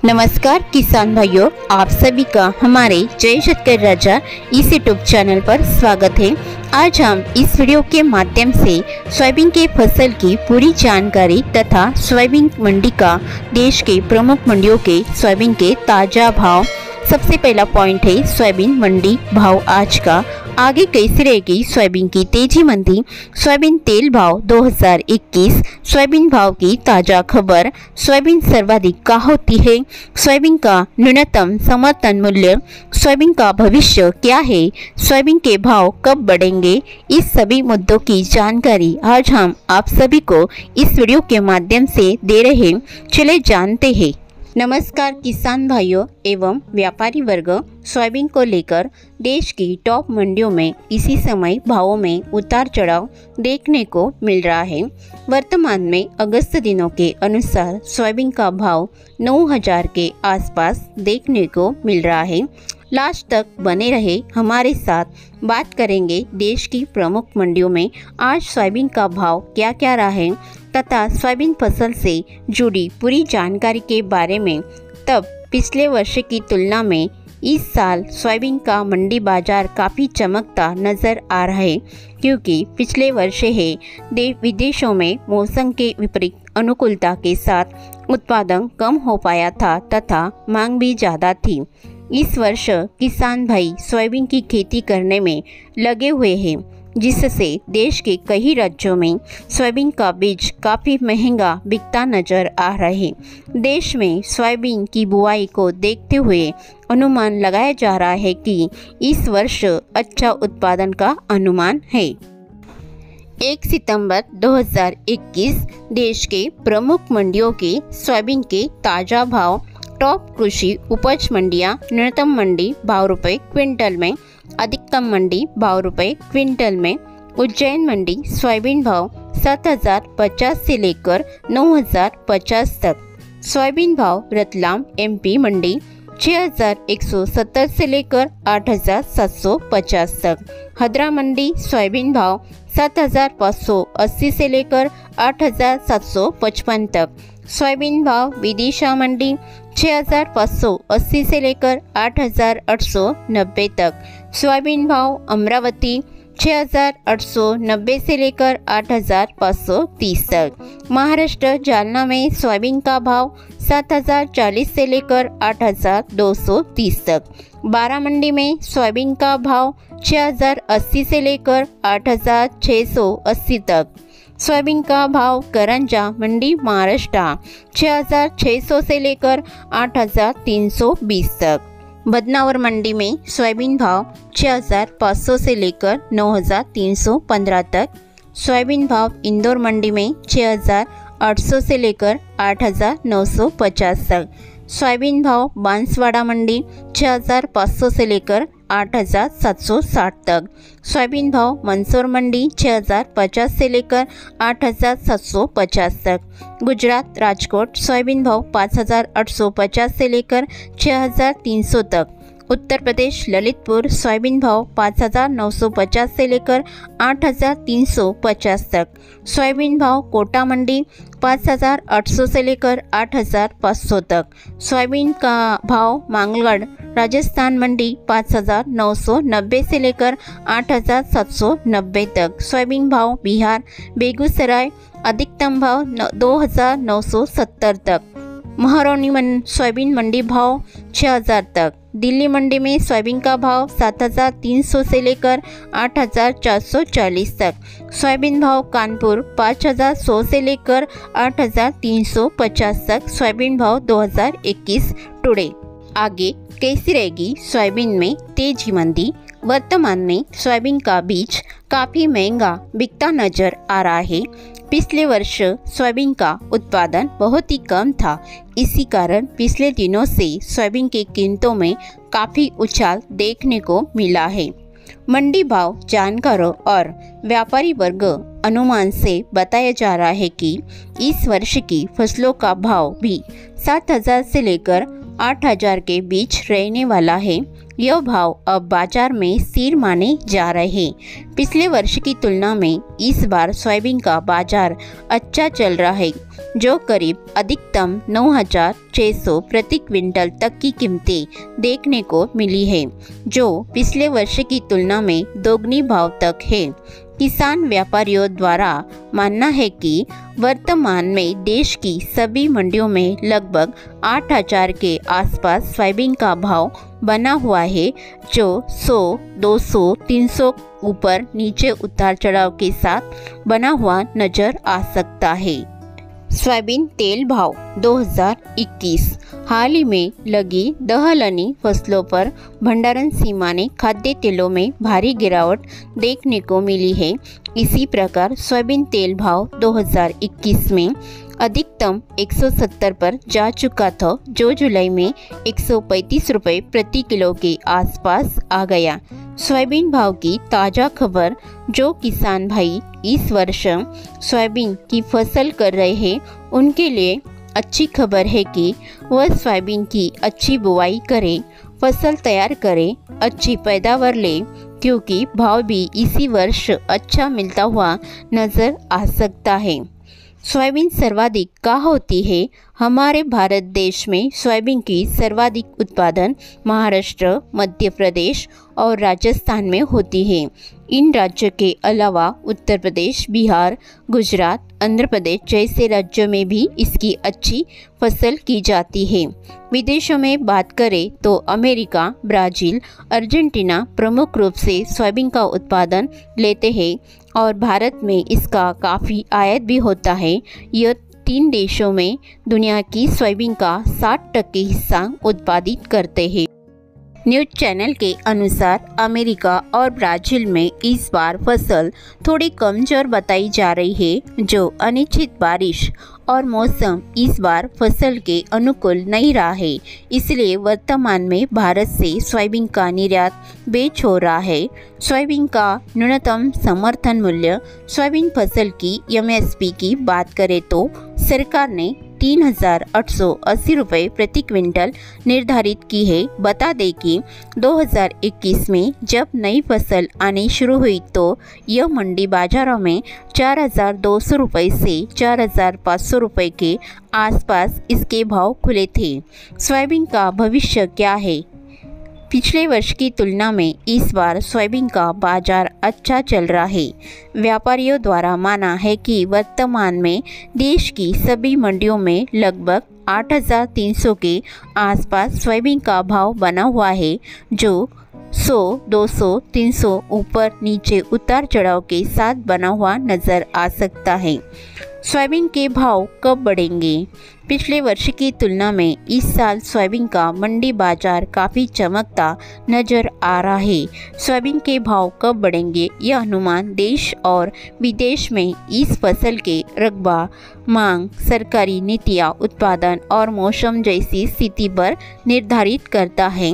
नमस्कार किसान भाइयों, आप सभी का हमारे जय शेतकरी राजा इस यूट्यूब चैनल पर स्वागत है। आज हम इस वीडियो के माध्यम से सोयाबीन के फसल की पूरी जानकारी तथा सोयाबीन मंडी का देश के प्रमुख मंडियों के सोयाबीन के ताजा भाव। सबसे पहला पॉइंट है सोयाबीन मंडी भाव आज का। आगे कैसी रहेगी सोयाबीन की तेजी मंदी। सोयाबीन तेल भाव 2021, सोयाबीन भाव की ताजा खबर। सोयाबीन सर्वाधिक कहाँ होती है, सोयाबीन का न्यूनतम समर्थन मूल्य, सोयाबीन का भविष्य क्या है, सोयाबीन के भाव कब बढ़ेंगे, इस सभी मुद्दों की जानकारी आज हम आप सभी को इस वीडियो के माध्यम से दे रहे हैं। चले जानते हैं। नमस्कार किसान भाइयों एवं व्यापारी वर्ग, सोयाबीन को लेकर देश की टॉप मंडियों में इसी समय भावों में उतार चढ़ाव देखने को मिल रहा है। वर्तमान में अगस्त दिनों के अनुसार सोयाबीन का भाव 9,000 के आसपास देखने को मिल रहा है। लास्ट तक बने रहे हमारे साथ। बात करेंगे देश की प्रमुख मंडियों में आज सोयाबीन का भाव क्या क्या रहा है तथा सोयाबीन फसल से जुड़ी पूरी जानकारी के बारे में। तब पिछले वर्ष की तुलना में इस साल सोयाबीन का मंडी बाजार काफ़ी चमकता नजर आ रहा है, क्योंकि पिछले वर्ष है विदेशों में मौसम के विपरीत अनुकूलता के साथ उत्पादन कम हो पाया था तथा मांग भी ज़्यादा थी। इस वर्ष किसान भाई सोयाबीन की खेती करने में लगे हुए हैं, जिससे देश के कई राज्यों में सोयाबीन का बीज काफ़ी महंगा बिकता नजर आ रहा है। देश में सोयाबीन की बुआई को देखते हुए अनुमान लगाया जा रहा है कि इस वर्ष अच्छा उत्पादन का अनुमान है। 1 सितंबर 2021 देश के प्रमुख मंडियों के सोयाबीन के ताज़ा भाव। टॉप कृषि उपज मंडियां। न्यूनतम मंडी भाव रुपए क्विंटल में, अधिकतम मंडी भाव रुपए क्विंटल में। उज्जैन मंडी सोयाबीन भाव 7,050 से लेकर 9,050 तक। सोयाबीन भाव रतलाम एमपी मंडी 6,170 से लेकर 8,750 तक। हदरा मंडी सोयाबीन भाव 7,580 से लेकर 8,755 तक। सोयाबीन भाव विदिशा मंडी 6,580 से लेकर 8,890 तक। सोयाबीन भाव अमरावती 6,890 से लेकर 8,530 तक। महाराष्ट्र जालना में सोयाबीन का भाव 7,040 से लेकर 8,230 तक। बारामंडी में सोयाबीन का भाव 6,080 से लेकर 8,680 तक। सोयाबीन का भाव करंजा मंडी महाराष्ट्र 6,600 से लेकर 8,320 तक। बदनावर मंडी में सोयाबीन भाव 6,500 से लेकर 9,315 तक। सोयाबीन भाव इंदौर मंडी में 6,800 से लेकर 8,950 तक। सोयाबीन भाव बांसवाड़ा मंडी 6,500 से लेकर 8,760 तक। सोयाबीन भाव मंदसौर मंडी 6,050 से लेकर 8,750 तक। गुजरात राजकोट सोयाबीन भाव 5,850 से लेकर 6,300 तक। उत्तर प्रदेश ललितपुर सोयाबीन भाव 5,950 से लेकर 8,350 तक। सोयाबीन भाव कोटा मंडी 5,800 से लेकर 8,500 तक। सोयाबीन का भाव मांगलगढ़ राजस्थान मंडी 5,990 से लेकर 8,790 तक। सोयाबीन भाव बिहार बेगूसराय अधिकतम भाव 2,970 तक। महरौनी सोयाबीन मंडी भाव 6,000 तक। दिल्ली मंडी में सोयाबीन का भाव 7,300 से लेकर 8,440 तक। सोयाबीन भाव कानपुर 5,100 से लेकर 8,350 तक। सोयाबीन भाव 2021 टुडे। आगे कैसी रहेगी सोयाबीन में तेजी मंदी। वर्तमान में सोयाबीन का बीज काफ़ी महंगा बिकता नजर आ रहा है। पिछले वर्ष सोयाबीन का उत्पादन बहुत ही कम था, इसी कारण पिछले दिनों से सोयाबीन की कीमतों में काफ़ी उछाल देखने को मिला है। मंडी भाव जानकारों और व्यापारी वर्ग अनुमान से बताया जा रहा है कि इस वर्ष की फसलों का भाव भी 7,000 से लेकर 8,000 के बीच रहने वाला है। यह भाव अब बाजार में स्थिर माने जा रहे हैं। पिछले वर्ष की तुलना में इस बार सोयाबीन का बाजार अच्छा चल रहा है। जो करीब अधिकतम 9,600 प्रति क्विंटल तक की कीमतें देखने को मिली है, जो पिछले वर्ष की तुलना में दोगुनी भाव तक है। किसान व्यापारियों द्वारा मानना है कि वर्तमान में देश की सभी मंडियों में लगभग 8,000 के आसपास सोयाबीन का भाव बना हुआ है, जो 100, 200, 300 ऊपर नीचे उतार चढ़ाव के साथ बना हुआ नजर आ सकता है। सोयाबीन तेल भाव 2021। हाल ही में लगी दलहनी फसलों पर भंडारण सीमा ने खाद्य तेलों में भारी गिरावट देखने को मिली है। इसी प्रकार सोयाबीन तेल भाव 2021 में अधिकतम 170 पर जा चुका था, जो जुलाई में 135 रुपये प्रति किलो के आसपास आ गया। सोयाबीन भाव की ताज़ा खबर, जो किसान भाई इस वर्ष सोयाबीन की फसल कर रहे हैं उनके लिए अच्छी खबर है कि वह सोयाबीन की अच्छी बुवाई करें, फसल तैयार करें, अच्छी पैदावार लें, क्योंकि भाव भी इसी वर्ष अच्छा मिलता हुआ नजर आ सकता है। सोयाबीन सर्वाधिक कहाँ होती है? हमारे भारत देश में सोयाबीन की सर्वाधिक उत्पादन महाराष्ट्र, मध्य प्रदेश और राजस्थान में होती है। इन राज्यों के अलावा उत्तर प्रदेश, बिहार, गुजरात, आंध्र प्रदेश जैसे राज्यों में भी इसकी अच्छी फसल की जाती है। विदेशों में बात करें तो अमेरिका, ब्राज़ील, अर्जेंटीना प्रमुख रूप से सोयाबीन का उत्पादन लेते हैं और भारत में इसका काफ़ी आयात भी होता है। यह 3 देशों में दुनिया की सोयाबीन का 60% हिस्सा उत्पादित करते हैं। न्यूज़ चैनल के अनुसार अमेरिका और ब्राज़ील में इस बार फसल थोड़ी कमजोर बताई जा रही है, जो अनिश्चित बारिश और मौसम इस बार फसल के अनुकूल नहीं रहा है। इसलिए वर्तमान में भारत से सोयाबीन का निर्यात बेच हो रहा है। सोयाबीन का न्यूनतम समर्थन मूल्य, सोयाबीन फसल की MSP की बात करें तो सरकार ने 3,880 रुपये प्रति क्विंटल निर्धारित की है। बता दें कि 2021 में जब नई फसल आनी शुरू हुई तो यह मंडी बाजारों में 4,200 रुपये से 4,500 रुपये के आसपास इसके भाव खुले थे। सोयाबीन का भविष्य क्या है? पिछले वर्ष की तुलना में इस बार सोयाबीन का बाजार अच्छा चल रहा है। व्यापारियों द्वारा माना है कि वर्तमान में देश की सभी मंडियों में लगभग 8,300 के आसपास सोयाबीन का भाव बना हुआ है, जो 100, 200, 300 ऊपर नीचे उतार चढ़ाव के साथ बना हुआ नजर आ सकता है। सोयाबीन के भाव कब बढ़ेंगे? पिछले वर्ष की तुलना में इस साल सोयाबीन का मंडी बाजार काफ़ी चमकता नजर आ रहा है। सोयाबीन के भाव कब बढ़ेंगे, यह अनुमान देश और विदेश में इस फसल के रकबा, मांग, सरकारी नीतियाँ, उत्पादन और मौसम जैसी स्थिति पर निर्धारित करता है।